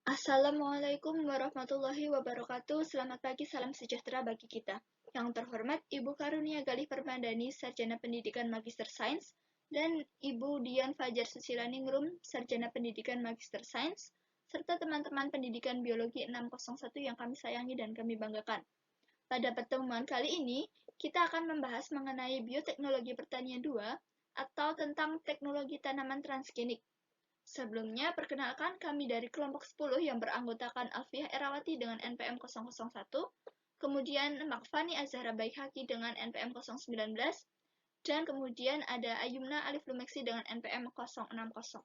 Assalamualaikum warahmatullahi wabarakatuh. Selamat pagi, salam sejahtera bagi kita. Yang terhormat Ibu Karunia Galih Permadani, Sarjana Pendidikan Magister Sains, dan Ibu Dian Fajar Susilaningrum, Sarjana Pendidikan Magister Sains, serta teman-teman pendidikan Biologi 601 yang kami sayangi dan kami banggakan. Pada pertemuan kali ini, kita akan membahas mengenai Bioteknologi Pertanian 2 atau tentang teknologi tanaman transgenik. Sebelumnya, perkenalkan kami dari kelompok 10 yang beranggotakan Alfiah Erawati dengan NPM 001, kemudian Makfani Azhara Baihaqi dengan NPM 019, dan kemudian ada Ayumna Alif Lumeksi dengan NPM 060.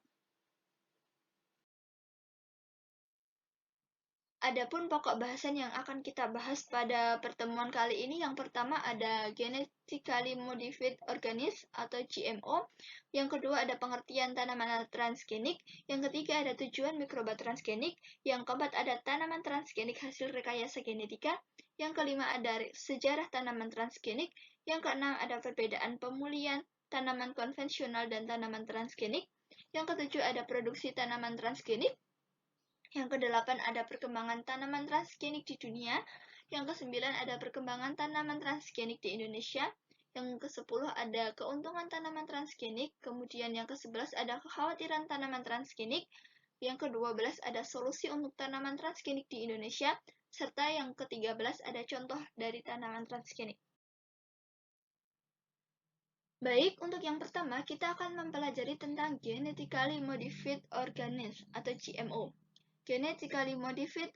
Adapun pokok bahasan yang akan kita bahas pada pertemuan kali ini, yang pertama ada Genetically Modified Organisms atau GMO, yang kedua ada pengertian tanaman transgenik, yang ketiga ada tujuan mikroba transgenik, yang keempat ada tanaman transgenik hasil rekayasa genetika, yang kelima ada sejarah tanaman transgenik, yang keenam ada perbedaan pemulihan tanaman konvensional dan tanaman transgenik, yang ketujuh ada produksi tanaman transgenik, yang kedelapan ada perkembangan tanaman transgenik di dunia. Yang kesembilan ada perkembangan tanaman transgenik di Indonesia. Yang ke-10 ada keuntungan tanaman transgenik. Kemudian yang ke-11 ada kekhawatiran tanaman transgenik. Yang ke-12 ada solusi untuk tanaman transgenik di Indonesia. Serta yang ke-13 ada contoh dari tanaman transgenik. Baik, untuk yang pertama kita akan mempelajari tentang Genetically Modified Organisms atau GMO. Genetically Modified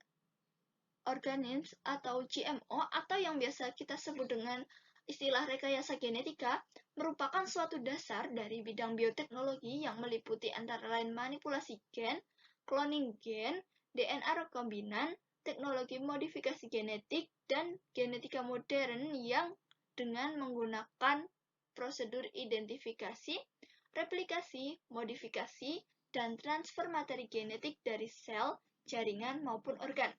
Organisms atau GMO atau yang biasa kita sebut dengan istilah rekayasa genetika merupakan suatu dasar dari bidang bioteknologi yang meliputi antara lain manipulasi gen, cloning gen, DNA rekombinan, teknologi modifikasi genetik, dan genetika modern yang dengan menggunakan prosedur identifikasi, replikasi, modifikasi, dan transfer materi genetik dari sel, jaringan, maupun organ.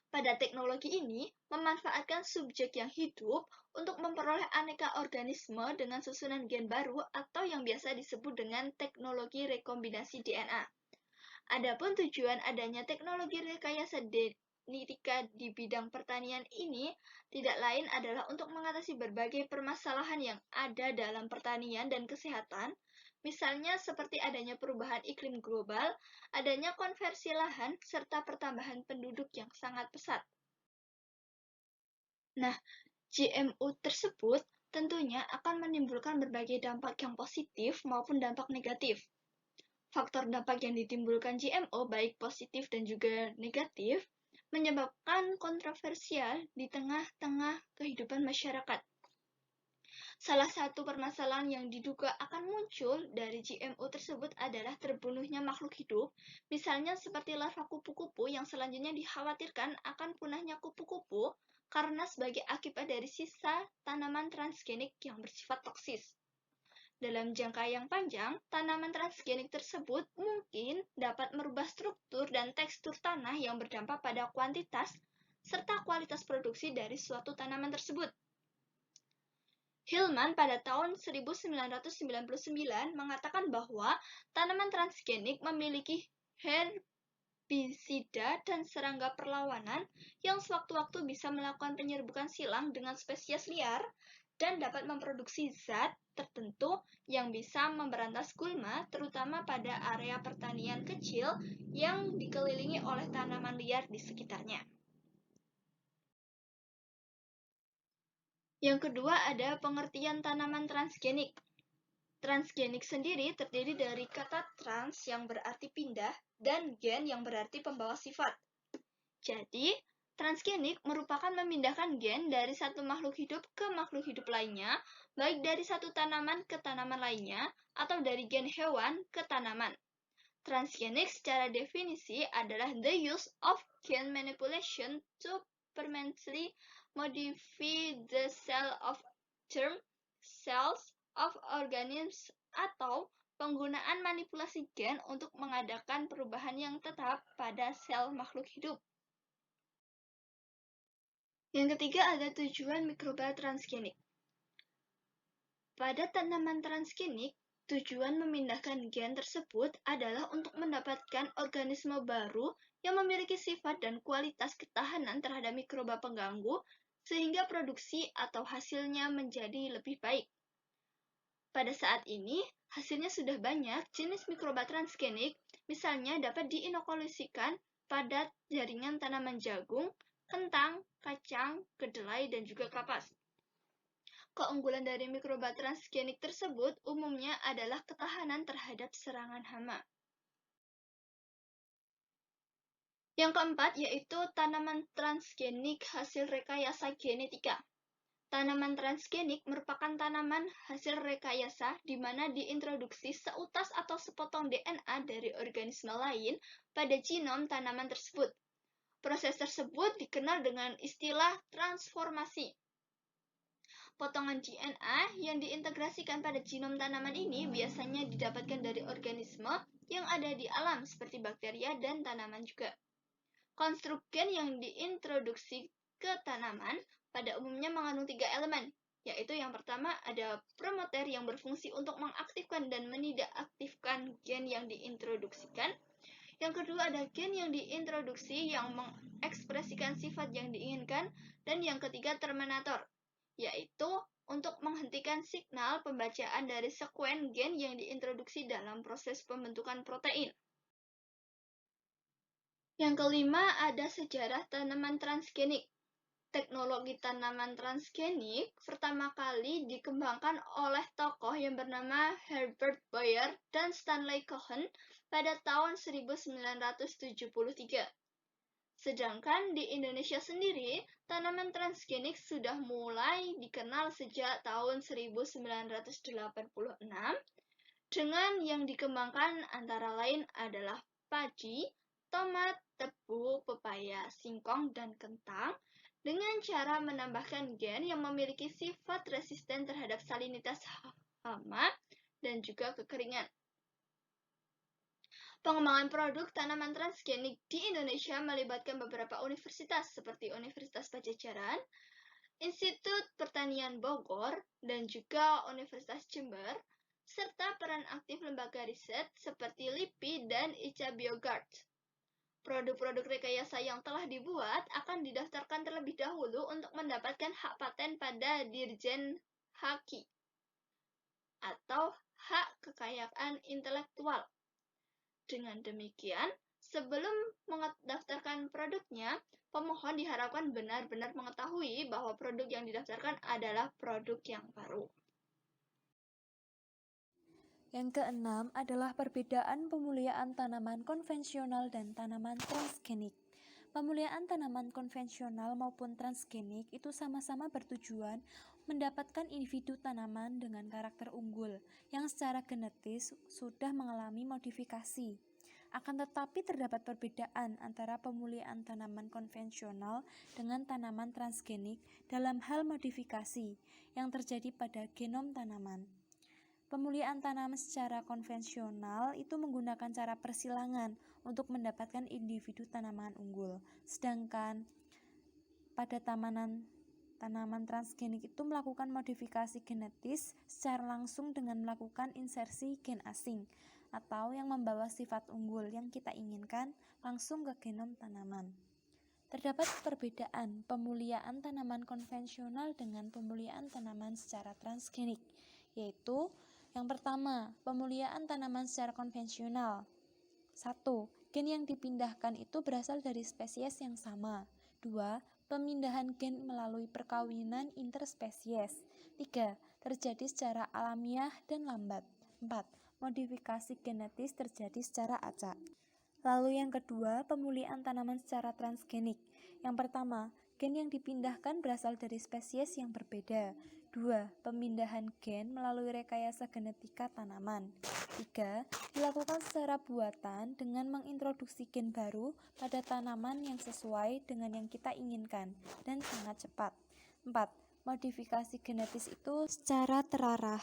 Pada teknologi ini, memanfaatkan subjek yang hidup untuk memperoleh aneka organisme dengan susunan gen baru atau yang biasa disebut dengan teknologi rekombinasi DNA. Adapun tujuan adanya teknologi rekayasa genetika di bidang pertanian ini tidak lain adalah untuk mengatasi berbagai permasalahan yang ada dalam pertanian dan kesehatan, misalnya seperti adanya perubahan iklim global, adanya konversi lahan, serta pertambahan penduduk yang sangat pesat. Nah, GMO tersebut tentunya akan menimbulkan berbagai dampak yang positif maupun dampak negatif. Faktor dampak yang ditimbulkan GMO, baik positif dan juga negatif, menyebabkan kontroversial di tengah-tengah kehidupan masyarakat. Salah satu permasalahan yang diduga akan muncul dari GMO tersebut adalah terbunuhnya makhluk hidup, misalnya seperti larva kupu-kupu yang selanjutnya dikhawatirkan akan punahnya kupu-kupu karena sebagai akibat dari sisa tanaman transgenik yang bersifat toksis. Dalam jangka yang panjang, tanaman transgenik tersebut mungkin dapat merubah struktur dan tekstur tanah yang berdampak pada kuantitas serta kualitas produksi dari suatu tanaman tersebut. Hillman pada tahun 1999 mengatakan bahwa tanaman transgenik memiliki herbisida dan serangga perlawanan yang sewaktu-waktu bisa melakukan penyerbukan silang dengan spesies liar dan dapat memproduksi zat tertentu yang bisa memberantas gulma, terutama pada area pertanian kecil yang dikelilingi oleh tanaman liar di sekitarnya. Yang kedua ada pengertian tanaman transgenik. Transgenik sendiri terdiri dari kata trans yang berarti pindah dan gen yang berarti pembawa sifat. Jadi, transgenik merupakan memindahkan gen dari satu makhluk hidup ke makhluk hidup lainnya, baik dari satu tanaman ke tanaman lainnya, atau dari gen hewan ke tanaman. Transgenik secara definisi adalah the use of gen manipulation to permanently modify the cell of germ cells of organisms atau penggunaan manipulasi gen untuk mengadakan perubahan yang tetap pada sel makhluk hidup. Yang ketiga ada tujuan mikroba transgenik. Pada tanaman transgenik, Tujuan memindahkan gen tersebut adalah untuk mendapatkan organisme baru yang memiliki sifat dan kualitas ketahanan terhadap mikroba pengganggu, sehingga produksi atau hasilnya menjadi lebih baik. Pada saat ini, hasilnya sudah banyak jenis mikroba transgenik, misalnya dapat diinokulasikan pada jaringan tanaman jagung, kentang, kacang, kedelai, dan juga kapas. Keunggulan dari mikroba transgenik tersebut umumnya adalah ketahanan terhadap serangan hama. Yang keempat yaitu tanaman transgenik hasil rekayasa genetika. Tanaman transgenik merupakan tanaman hasil rekayasa di mana diintroduksi seutas atau sepotong DNA dari organisme lain pada genom tanaman tersebut. Proses tersebut dikenal dengan istilah transformasi. Potongan DNA yang diintegrasikan pada genom tanaman ini biasanya didapatkan dari organisme yang ada di alam seperti bakteria dan tanaman juga. Konstruk gen yang diintroduksi ke tanaman pada umumnya mengandung 3 elemen, yaitu yang pertama ada promoter yang berfungsi untuk mengaktifkan dan menidakaktifkan gen yang diintroduksikan. Yang kedua ada gen yang diintroduksi yang mengekspresikan sifat yang diinginkan. Dan yang ketiga terminator, yaitu untuk menghentikan signal pembacaan dari sekuen gen yang diintroduksi dalam proses pembentukan protein. Yang kelima ada sejarah tanaman transgenik. Teknologi tanaman transgenik pertama kali dikembangkan oleh tokoh yang bernama Herbert Boyer dan Stanley Cohen pada tahun 1973. Sedangkan di Indonesia sendiri, tanaman transgenik sudah mulai dikenal sejak tahun 1986 dengan yang dikembangkan antara lain adalah padi, tomat, tebu, pepaya, singkong, dan kentang dengan cara menambahkan gen yang memiliki sifat resisten terhadap salinitas hama dan juga kekeringan. Pengembangan produk tanaman transgenik di Indonesia melibatkan beberapa universitas seperti Universitas Pajajaran, Institut Pertanian Bogor, dan juga Universitas Jember, serta peran aktif lembaga riset seperti LIPI dan ICA Biogard. Produk-produk rekayasa yang telah dibuat akan didaftarkan terlebih dahulu untuk mendapatkan hak paten pada Dirjen HAKI atau hak kekayaan intelektual. Dengan demikian, sebelum mendaftarkan produknya, pemohon diharapkan benar-benar mengetahui bahwa produk yang didaftarkan adalah produk yang baru. Yang keenam adalah perbedaan pemuliaan tanaman konvensional dan tanaman transgenik. Pemuliaan tanaman konvensional maupun transgenik itu sama-sama bertujuan mendapatkan individu tanaman dengan karakter unggul yang secara genetis sudah mengalami modifikasi. Akan tetapi terdapat perbedaan antara pemuliaan tanaman konvensional dengan tanaman transgenik dalam hal modifikasi yang terjadi pada genom tanaman. Pemuliaan tanaman secara konvensional itu menggunakan cara persilangan untuk mendapatkan individu tanaman unggul. Sedangkan pada tanaman transgenik itu melakukan modifikasi genetis secara langsung dengan melakukan insersi gen asing atau yang membawa sifat unggul yang kita inginkan langsung ke genom tanaman. Terdapat perbedaan pemuliaan tanaman konvensional dengan pemuliaan tanaman secara transgenik, yaitu yang pertama, pemuliaan tanaman secara konvensional. 1. Gen yang dipindahkan itu berasal dari spesies yang sama. 2. Pemindahan gen melalui perkawinan interspesies. 3. Terjadi secara alamiah dan lambat. 4. Modifikasi genetis terjadi secara acak. Lalu yang kedua, pemulihan tanaman secara transgenik. Yang pertama, gen yang dipindahkan berasal dari spesies yang berbeda. 2. Pemindahan gen melalui rekayasa genetika tanaman. 3. Dilakukan secara buatan dengan mengintroduksi gen baru pada tanaman yang sesuai dengan yang kita inginkan dan sangat cepat. 4. Modifikasi genetis itu secara terarah.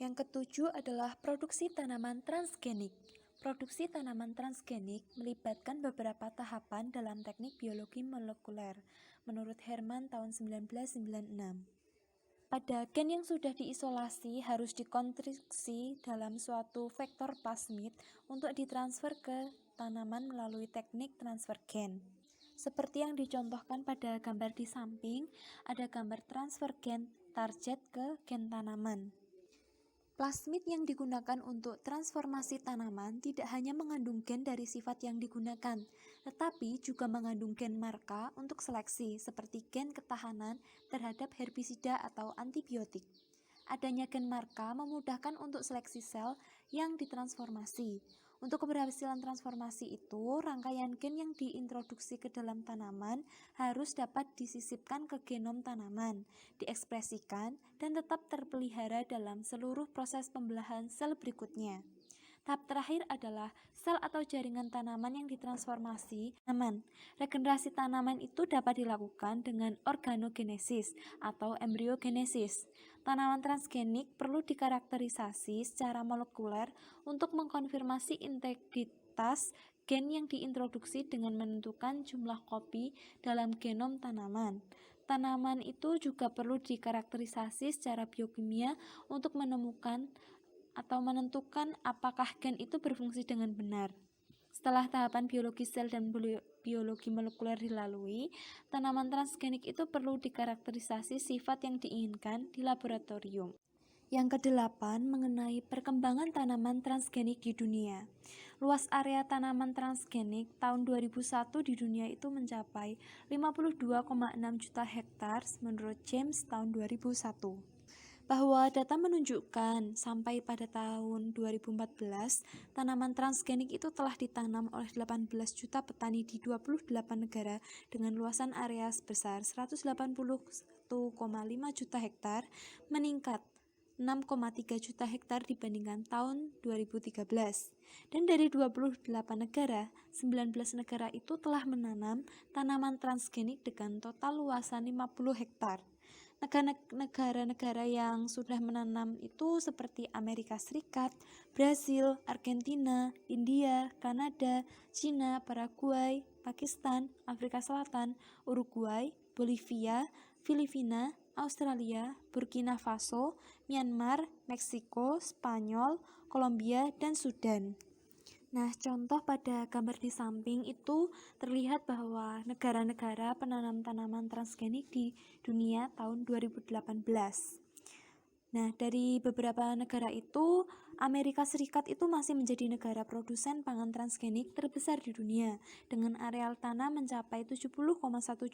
Yang ketujuh adalah produksi tanaman transgenik. Produksi tanaman transgenik melibatkan beberapa tahapan dalam teknik biologi molekuler, menurut Herman tahun 1996. Pada gen yang sudah diisolasi harus dikonstruksi dalam suatu vektor plasmid untuk ditransfer ke tanaman melalui teknik transfer gen. Seperti yang dicontohkan pada gambar di samping, ada gambar transfer gen target ke gen tanaman. Plasmid yang digunakan untuk transformasi tanaman tidak hanya mengandung gen dari sifat yang digunakan, tetapi juga mengandung gen marka untuk seleksi, seperti gen ketahanan terhadap herbisida atau antibiotik. Adanya gen marka memudahkan untuk seleksi sel yang ditransformasi. Untuk keberhasilan transformasi itu, rangkaian gen yang diintroduksi ke dalam tanaman harus dapat disisipkan ke genom tanaman, diekspresikan, dan tetap terpelihara dalam seluruh proses pembelahan sel berikutnya. Tahap terakhir adalah sel atau jaringan tanaman yang ditransformasi tanaman. Regenerasi tanaman itu dapat dilakukan dengan organogenesis atau embriogenesis. Tanaman transgenik perlu dikarakterisasi secara molekuler untuk mengkonfirmasi integritas gen yang diintroduksi dengan menentukan jumlah kopi dalam genom tanaman. Tanaman itu juga perlu dikarakterisasi secara biokimia untuk menemukan atau menentukan apakah gen itu berfungsi dengan benar. Setelah tahapan biologi sel dan biologi molekuler dilalui, tanaman transgenik itu perlu dikarakterisasi sifat yang diinginkan di laboratorium. Yang kedelapan, mengenai perkembangan tanaman transgenik di dunia. Luas area tanaman transgenik tahun 2001 di dunia itu mencapai 52,6 juta hektar menurut James tahun 2001. Bahwa data menunjukkan sampai pada tahun 2014, tanaman transgenik itu telah ditanam oleh 18 juta petani di 28 negara dengan luasan area sebesar 181,5 juta hektar, meningkat 6,3 juta hektar dibandingkan tahun 2013. Dan dari 28 negara, 19 negara itu telah menanam tanaman transgenik dengan total luasan 50 hektar. Negara-negara yang sudah menanam itu seperti Amerika Serikat, Brasil, Argentina, India, Kanada, Cina, Paraguay, Pakistan, Afrika Selatan, Uruguay, Bolivia, Filipina, Australia, Burkina Faso, Myanmar, Meksiko, Spanyol, Kolombia, dan Sudan. Nah, contoh pada gambar di samping itu terlihat bahwa negara-negara penanam tanaman transgenik di dunia tahun 2018. Nah, dari beberapa negara itu, Amerika Serikat itu masih menjadi negara produsen pangan transgenik terbesar di dunia, dengan areal tanah mencapai 70,1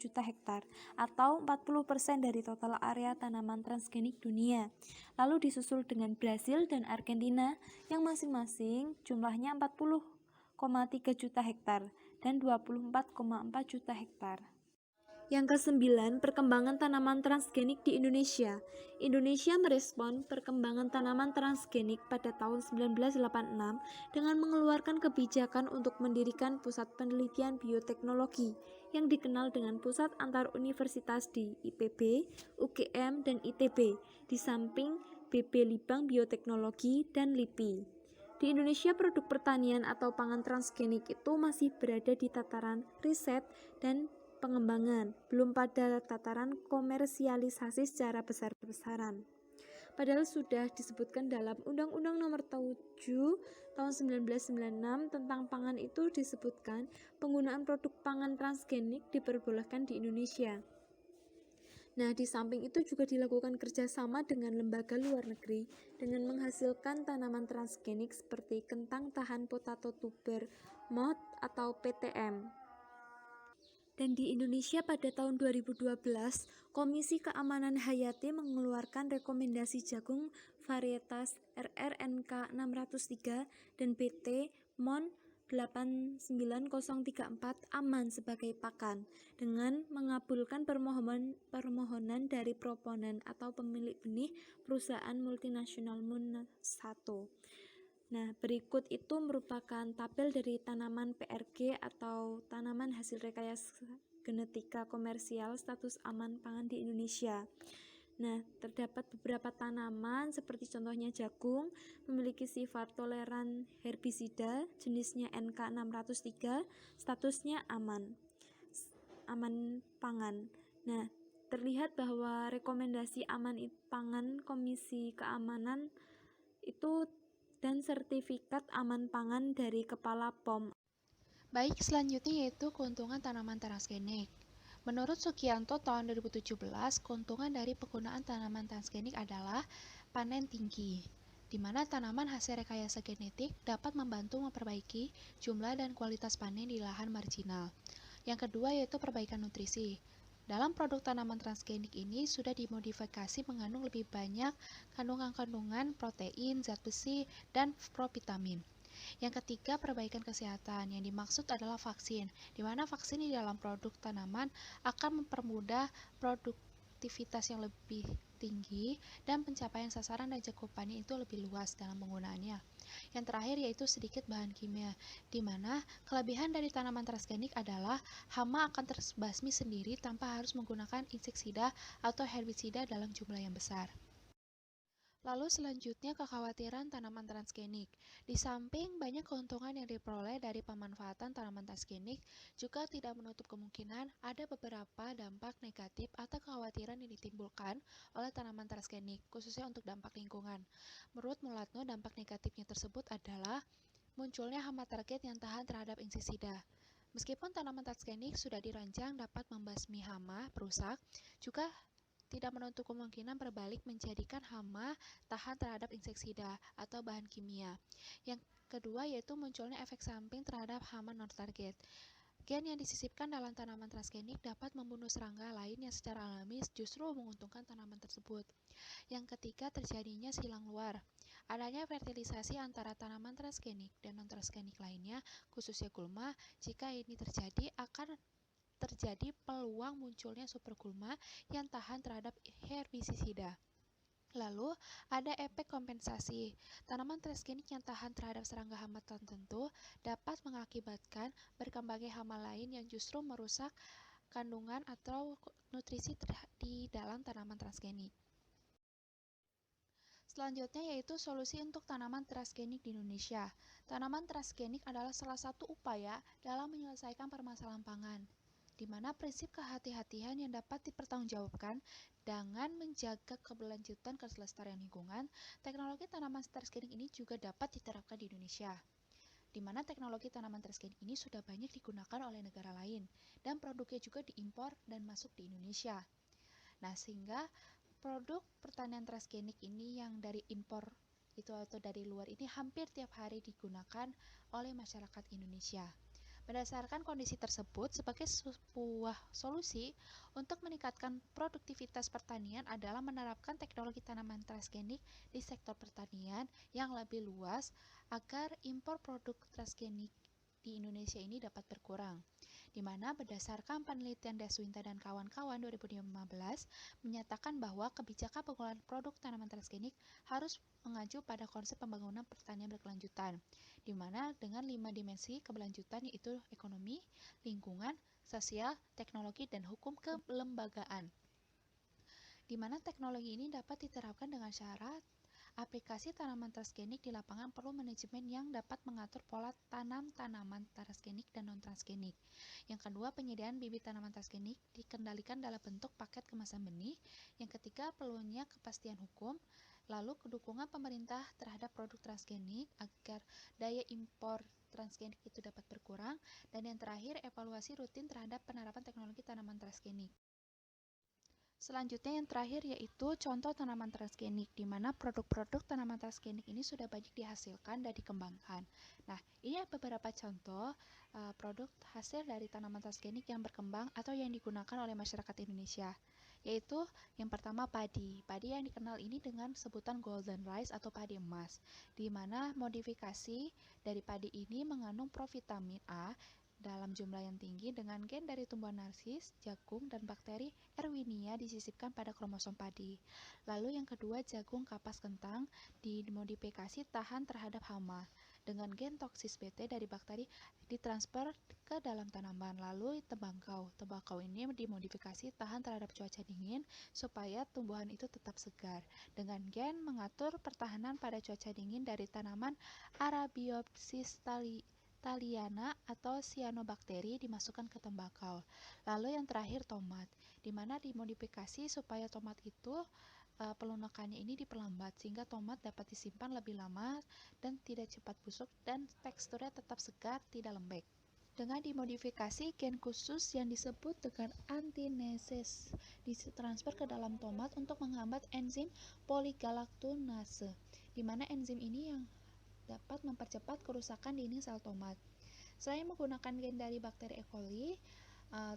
juta hektar, atau 40% dari total area tanaman transgenik dunia. Lalu disusul dengan Brasil dan Argentina, yang masing-masing jumlahnya 40,3 juta hektar dan 24,4 juta hektar. Yang kesembilan, perkembangan tanaman transgenik di Indonesia. Indonesia merespon perkembangan tanaman transgenik pada tahun 1986 dengan mengeluarkan kebijakan untuk mendirikan Pusat Penelitian Bioteknologi yang dikenal dengan Pusat Antar Universitas di IPB, UGM, dan ITB, di samping BB Libang Bioteknologi dan LIPI. Di Indonesia, produk pertanian atau pangan transgenik itu masih berada di tataran riset dan pengembangan, belum pada tataran komersialisasi secara besar-besaran. Padahal sudah disebutkan dalam Undang-Undang Nomor 7 Tahun 1996 tentang pangan itu disebutkan penggunaan produk pangan transgenik diperbolehkan di Indonesia. Nah, di samping itu juga dilakukan kerjasama dengan lembaga luar negeri dengan menghasilkan tanaman transgenik seperti kentang tahan potato tuber moth atau PTM. Dan di Indonesia pada tahun 2012, Komisi Keamanan Hayati mengeluarkan rekomendasi jagung varietas RRNK 603 dan BT MON 89034 aman sebagai pakan, dengan mengabulkan permohonan dari proponen atau pemilik benih perusahaan multinasional MON 1. Nah, berikut itu merupakan tabel dari tanaman PRG atau tanaman hasil rekayasa genetika komersial status aman pangan di Indonesia. Nah, terdapat beberapa tanaman seperti contohnya jagung memiliki sifat toleran herbisida, jenisnya NK603, statusnya aman pangan. Nah, terlihat bahwa rekomendasi aman pangan Komisi Keamanan itu dan sertifikat aman pangan dari Kepala POM. Baik, selanjutnya yaitu keuntungan tanaman transgenik. Menurut Sugianto tahun 2017, keuntungan dari penggunaan tanaman transgenik adalah panen tinggi, di mana tanaman hasil rekayasa genetik dapat membantu memperbaiki jumlah dan kualitas panen di lahan marginal. Yang kedua yaitu perbaikan nutrisi. Dalam produk tanaman transgenik ini sudah dimodifikasi mengandung lebih banyak kandungan-kandungan protein, zat besi, dan provitamin. Yang ketiga, perbaikan kesehatan. Yang dimaksud adalah vaksin, di mana vaksin di dalam produk tanaman akan mempermudah produktivitas yang lebih tinggi dan pencapaian sasaran dan cakupannya itu lebih luas dalam penggunaannya. Yang terakhir yaitu sedikit bahan kimia, di mana kelebihan dari tanaman transgenik adalah hama akan terbasmi sendiri tanpa harus menggunakan inseksida atau herbisida dalam jumlah yang besar. Lalu selanjutnya kekhawatiran tanaman transgenik. Di samping banyak keuntungan yang diperoleh dari pemanfaatan tanaman transgenik, juga tidak menutup kemungkinan ada beberapa dampak negatif atau kekhawatiran yang ditimbulkan oleh tanaman transgenik, khususnya untuk dampak lingkungan. Menurut Mulatno, dampak negatifnya tersebut adalah munculnya hama target yang tahan terhadap inseksida. Meskipun tanaman transgenik sudah dirancang dapat membasmi hama perusak, juga tidak menutup kemungkinan berbalik menjadikan hama tahan terhadap inseksida atau bahan kimia. Yang kedua yaitu munculnya efek samping terhadap hama non-target. Gen yang disisipkan dalam tanaman transgenik dapat membunuh serangga lain yang secara alami justru menguntungkan tanaman tersebut. Yang ketiga terjadinya silang luar. Adanya fertilisasi antara tanaman transgenik dan non-transgenik lainnya, khususnya gulma, jika ini terjadi akan terjadi peluang munculnya supergulma yang tahan terhadap herbisida. Lalu, ada efek kompensasi. Tanaman transgenik yang tahan terhadap serangga hama tertentu dapat mengakibatkan berkembangnya hama lain yang justru merusak kandungan atau nutrisi di dalam tanaman transgenik. Selanjutnya yaitu solusi untuk tanaman transgenik di Indonesia. Tanaman transgenik adalah salah satu upaya dalam menyelesaikan permasalahan pangan, di mana prinsip kehati-hatian yang dapat dipertanggungjawabkan dengan menjaga keberlanjutan kelestarian lingkungan. Teknologi tanaman transgenik ini juga dapat diterapkan di Indonesia, di mana teknologi tanaman transgenik ini sudah banyak digunakan oleh negara lain, dan produknya juga diimpor dan masuk di Indonesia. Nah, sehingga produk pertanian transgenik ini yang dari impor itu atau dari luar ini hampir tiap hari digunakan oleh masyarakat Indonesia. Berdasarkan kondisi tersebut, sebagai sebuah solusi untuk meningkatkan produktivitas pertanian adalah menerapkan teknologi tanaman transgenik di sektor pertanian yang lebih luas agar impor produk transgenik di Indonesia ini dapat berkurang, di mana berdasarkan penelitian Deswinta dan kawan-kawan 2015 menyatakan bahwa kebijakan penggunaan produk tanaman transgenik harus mengacu pada konsep pembangunan pertanian berkelanjutan, di mana dengan 5 dimensi keberlanjutan yaitu ekonomi, lingkungan, sosial, teknologi, dan hukum kelembagaan, di mana teknologi ini dapat diterapkan dengan syarat aplikasi tanaman transgenik di lapangan perlu manajemen yang dapat mengatur pola tanam tanaman transgenik dan non-transgenik. Yang kedua, penyediaan bibit tanaman transgenik dikendalikan dalam bentuk paket kemasan benih. Yang ketiga, perlunya kepastian hukum. Lalu, kedukungan pemerintah terhadap produk transgenik agar daya impor transgenik itu dapat berkurang. Dan yang terakhir, evaluasi rutin terhadap penerapan teknologi tanaman transgenik. Selanjutnya yang terakhir yaitu contoh tanaman transgenik, di mana produk-produk tanaman transgenik ini sudah banyak dihasilkan dan dikembangkan. Nah, ini beberapa contoh produk hasil dari tanaman transgenik yang berkembang atau yang digunakan oleh masyarakat Indonesia, yaitu yang pertama padi. Padi yang dikenal ini dengan sebutan golden rice atau padi emas, di mana modifikasi dari padi ini mengandung provitamin A dalam jumlah yang tinggi dengan gen dari tumbuhan narsis, jagung, dan bakteri Erwinia disisipkan pada kromosom padi. Lalu yang kedua, jagung kapas kentang dimodifikasi tahan terhadap hama dengan gen toksis BT dari bakteri ditransfer ke dalam tanaman. Lalu tembakau. Tembakau ini dimodifikasi tahan terhadap cuaca dingin supaya tumbuhan itu tetap segar dengan gen mengatur pertahanan pada cuaca dingin dari tanaman Arabiopsis Thaliana atau cyanobacteria dimasukkan ke tembakau. Lalu yang terakhir tomat, di mana dimodifikasi supaya tomat itu pelunakannya ini diperlambat sehingga tomat dapat disimpan lebih lama dan tidak cepat busuk dan teksturnya tetap segar, tidak lembek. Dengan dimodifikasi, gen khusus yang disebut dengan antineses ditransfer ke dalam tomat untuk menghambat enzim poligalaktonase, di mana enzim ini yang dapat mempercepat kerusakan dinding sel tomat. Selain menggunakan gen dari bakteri E. coli,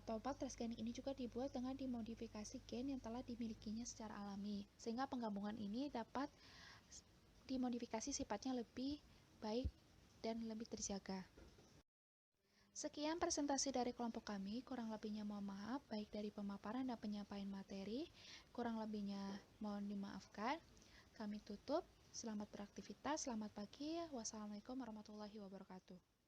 tomat transgenik ini juga dibuat dengan dimodifikasi gen yang telah dimilikinya secara alami, sehingga penggabungan ini dapat dimodifikasi sifatnya lebih baik dan lebih terjaga. Sekian presentasi dari kelompok kami, kurang lebihnya mohon maaf, baik dari pemaparan dan penyampaian materi, kurang lebihnya mohon dimaafkan. Kami tutup, selamat beraktivitas, selamat pagi, wassalamualaikum warahmatullahi wabarakatuh.